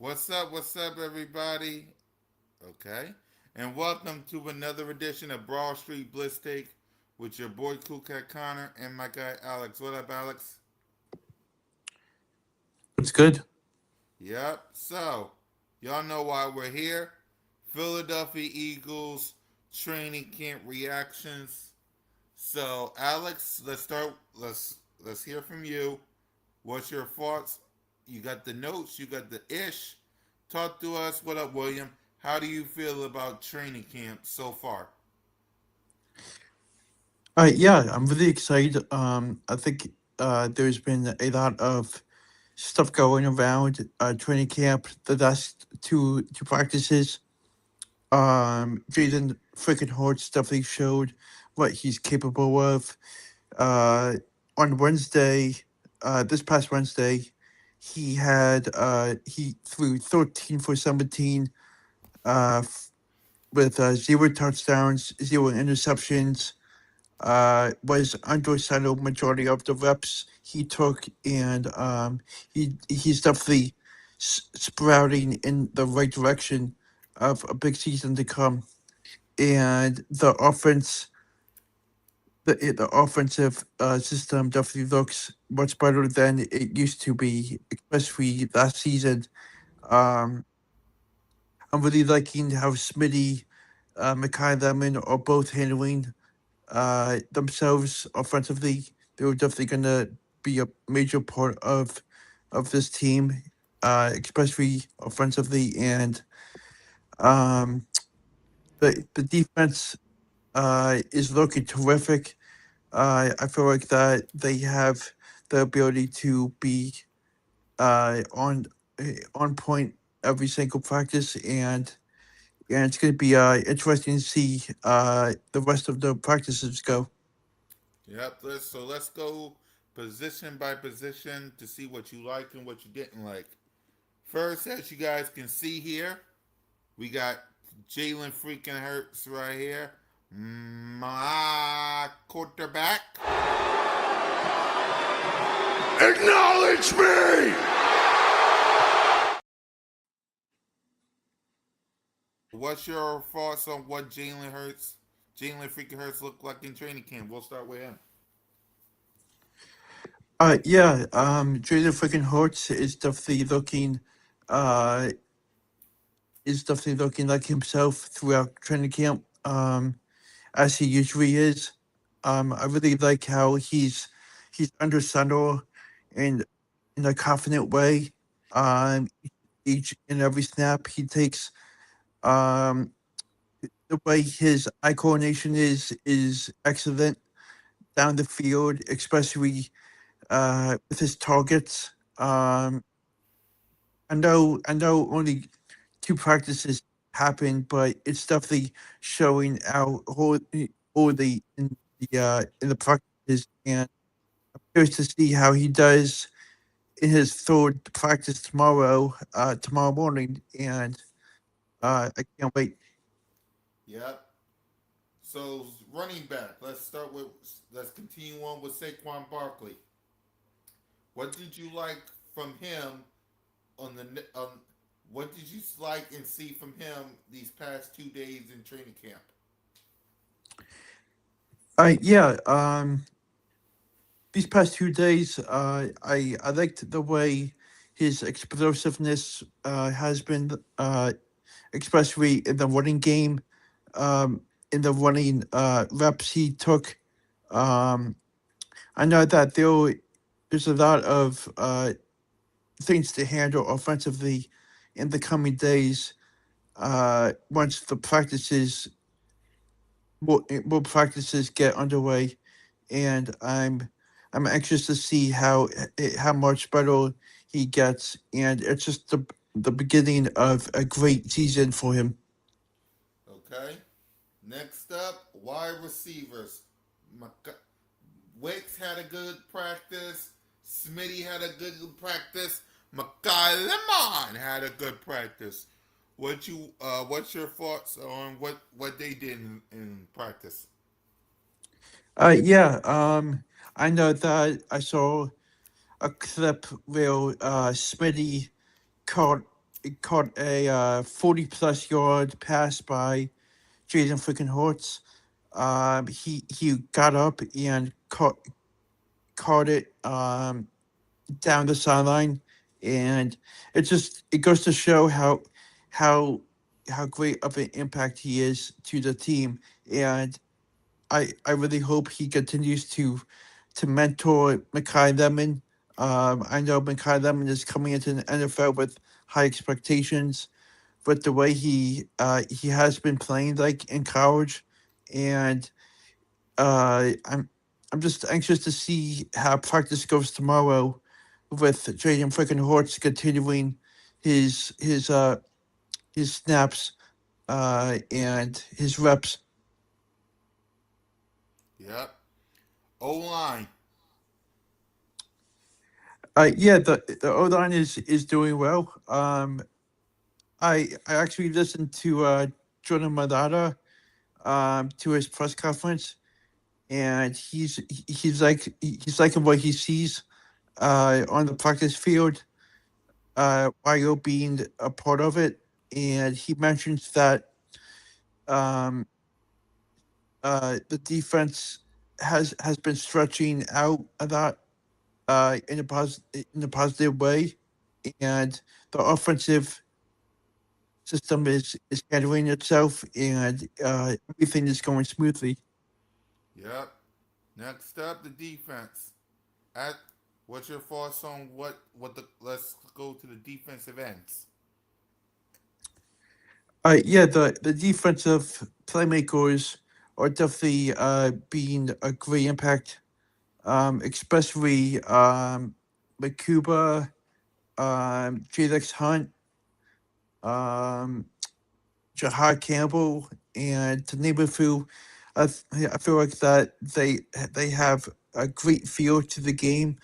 What's up, everybody? Okay. And welcome to another edition of Broad Street Blitz Take with your boy Cool Cat Connor and my guy Alex. What up, Alex? It's good. Yep. So, y'all know why we're here. Philadelphia Eagles training camp reactions. So, Alex, let's start. Let's hear from you. What's your thoughts? You got the notes, you got the ish. Talk to us. What up, William? How do you feel about training camp so far? Yeah, I'm really excited. I think there's been a lot of stuff going around training camp. The last two practices, Jaden freaking Hort definitely showed what he's capable of. Uh, on Wednesday, this past Wednesday, he threw 13 for 17, with zero touchdowns, zero interceptions. Was under settled majority of the reps he took, and he's definitely sprouting in the right direction of a big season to come. And the offensive system definitely looks much better than it used to be, especially last season. Um, I'm really liking how Smitty, Makai Lemon are both handling themselves offensively. They were definitely gonna be a major part of this team, especially offensively. And um, the defense is looking terrific. I feel like that they have the ability to be uh, on on point every single practice, and it's going to be interesting to see the rest of the practices go. Yep. Let's go position by position to see what you like and what you didn't like. First, as you guys can see here, we got Jalen freaking Hurts right here. My quarterback. Acknowledge me! What's your thoughts on what Jalen freaking Hurts looked like in training camp? We'll start with him. Yeah, Jaden freaking Hurts uh, is definitely looking like himself throughout training camp, as he usually is. I really like how he's under center and in a confident way. Um, each and every snap he takes, um, the way his eye coordination is excellent down the field, especially with his targets. I know only two practices happened, but it's definitely showing out wholly in the practices, and I'm curious to see how he does in his third practice tomorrow morning, and I can't wait. Yep. So running back. Let's continue on with Saquon Barkley. What did you like from him on the what did you like and see from him these past 2 days in training camp? Yeah, these past 2 days, I liked the way his explosiveness has been, especially in the running game, um, in the running reps he took. Um, I know that there's a lot of things to handle offensively in the coming days. Once the more practices get underway, and I'm anxious to see how much better he gets, and it's just the beginning of a great season for him. Okay. Next up, wide receivers. Wicks had a good practice. Smitty had a good practice. Makai Lemon had a good practice. What's your thoughts on what they did in practice? Yeah, I know that I saw a clip where Smitty caught. it caught a 40 plus yard pass by Jaden freaking Hortz. He got up and caught it down the sideline, and it goes to show how how great of an impact he is to the team, and I really hope he continues to mentor Makai Lemon. I know Makai Lemon is coming into the NFL with high expectations, but the way he has been playing like in college, and uh, I'm I'm just anxious to see how practice goes tomorrow, with Jaden freaking Hortz continuing his his uh his snaps and his reps. Yep. O line. Yeah, the O line is doing well. I actually listened to Jordan Madara to his press conference, and he's liking what he sees on the practice field, while being a part of it, and he mentions that um, the defense has been stretching out a lot in a positive way, and the offensive system is handling itself, and everything is going smoothly. Yep. Next up, the defense. At what's your thoughts on what the let's go to the defensive ends. Yeah, the defensive playmakers are definitely being a great impact, especially Makuba, Felix Hunt, um, Jahad Campbell, and to name a few. I feel like that they have a great feel to the game,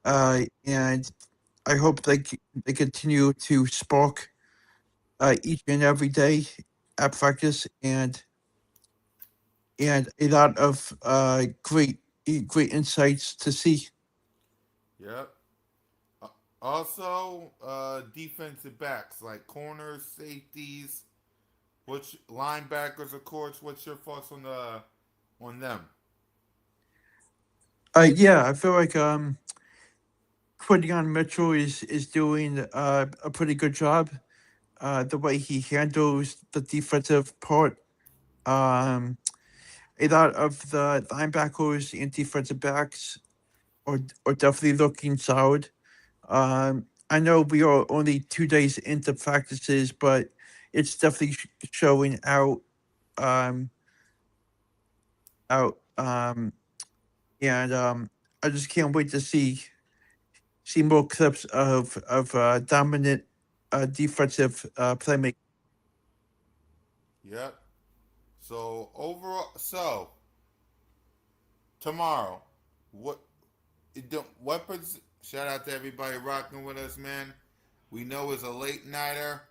and I hope they continue to spark each and every day at practice, and a lot of great insights to see. Yep. Uh, Also, defensive backs like corners, safeties, which linebackers, of course. What's your thoughts on them? Yeah, I feel like Quinton Mitchell is doing a pretty good job. The way he handles the defensive part. Um, a lot of the linebackers and defensive backs are definitely looking solid. I know we are only 2 days into practices, but it's definitely showing um, out. And I just can't wait to see more clips of dominant defensive playmaking. Yep. So overall, so tomorrow, what it don't weapons? Shout out to everybody rocking with us, man. We know it's a late nighter.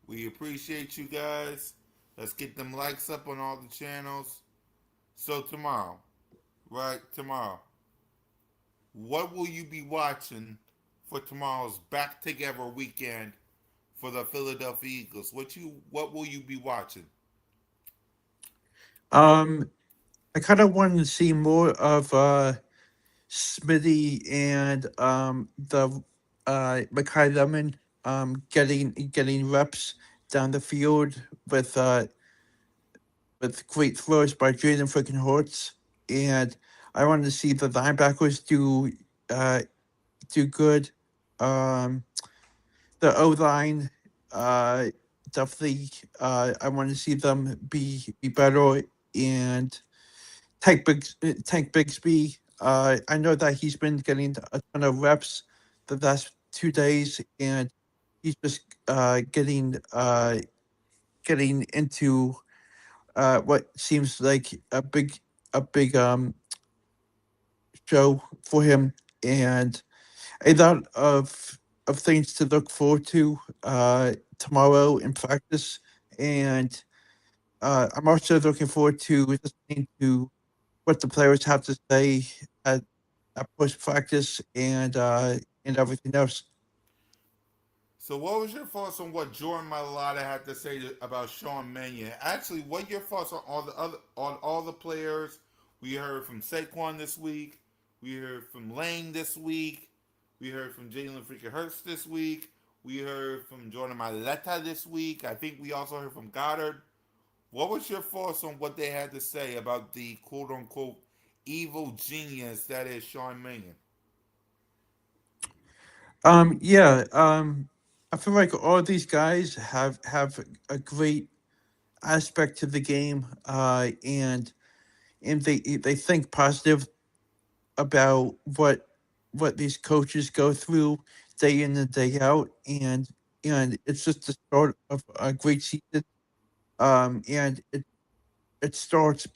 We appreciate you guys. Let's get them likes up on all the channels. So tomorrow, right? Tomorrow, what will you be watching for tomorrow's back together weekend for the Philadelphia Eagles? What will you be watching? Um, I kind of wanted to see more of Smitty and the Makai Lemon getting reps down the field with great throws by Jaden freaking Hortz, and I wanted to see the linebackers uh do good. Um, the O line, uh, definitely. I want to see them be better, and Tank Bigsby. I know that he's been getting a ton of reps the last 2 days, and he's just getting into what seems like a big show for him, and a lot of things to look forward to tomorrow in practice, and I'm also looking forward to listening to what the players have to say at, at post practice and everything else. So, what was your thoughts on what Jordan Mailata had to say about Sean Mannion? Actually, what your thoughts on all the players? We heard from Saquon this week. We heard from Lane this week. We heard from Jalen freaking Hurts this week. We heard from Jordan Mailata this week. I think we also heard from Goddard. What was your thoughts on what they had to say about the quote unquote evil genius that is Sean Mannion? Yeah. I feel like all these guys have a great aspect to the game, and they think positive about what these coaches go through day in and day out, and it's just the start of a great season. And it starts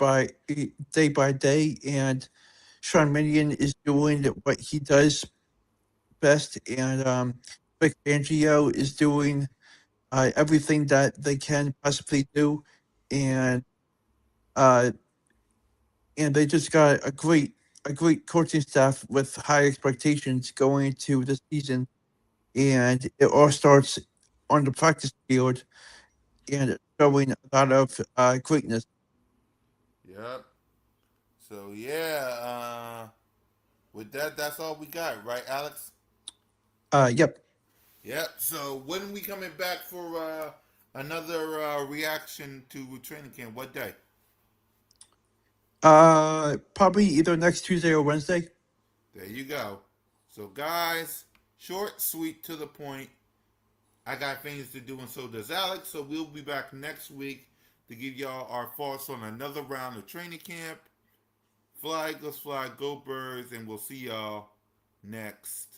day by day, and Sean Minion is doing what he does best, and Vic Fangio is doing everything that they can possibly do, and uh, and they just got a great coaching staff with high expectations going into the season, and it all starts on the practice field and showing a lot of greatness. Yep. So yeah, with that, that's all we got, right, Alex? Yep. Yep. So when we coming back for another reaction to training camp? What day? Probably either next Tuesday or Wednesday. There you go. So guys, short, sweet, to the point. I got things to do, and so does Alex. So we'll be back next week to give y'all our thoughts on another round of training camp. Fly, Eagles, fly, go birds, and we'll see y'all next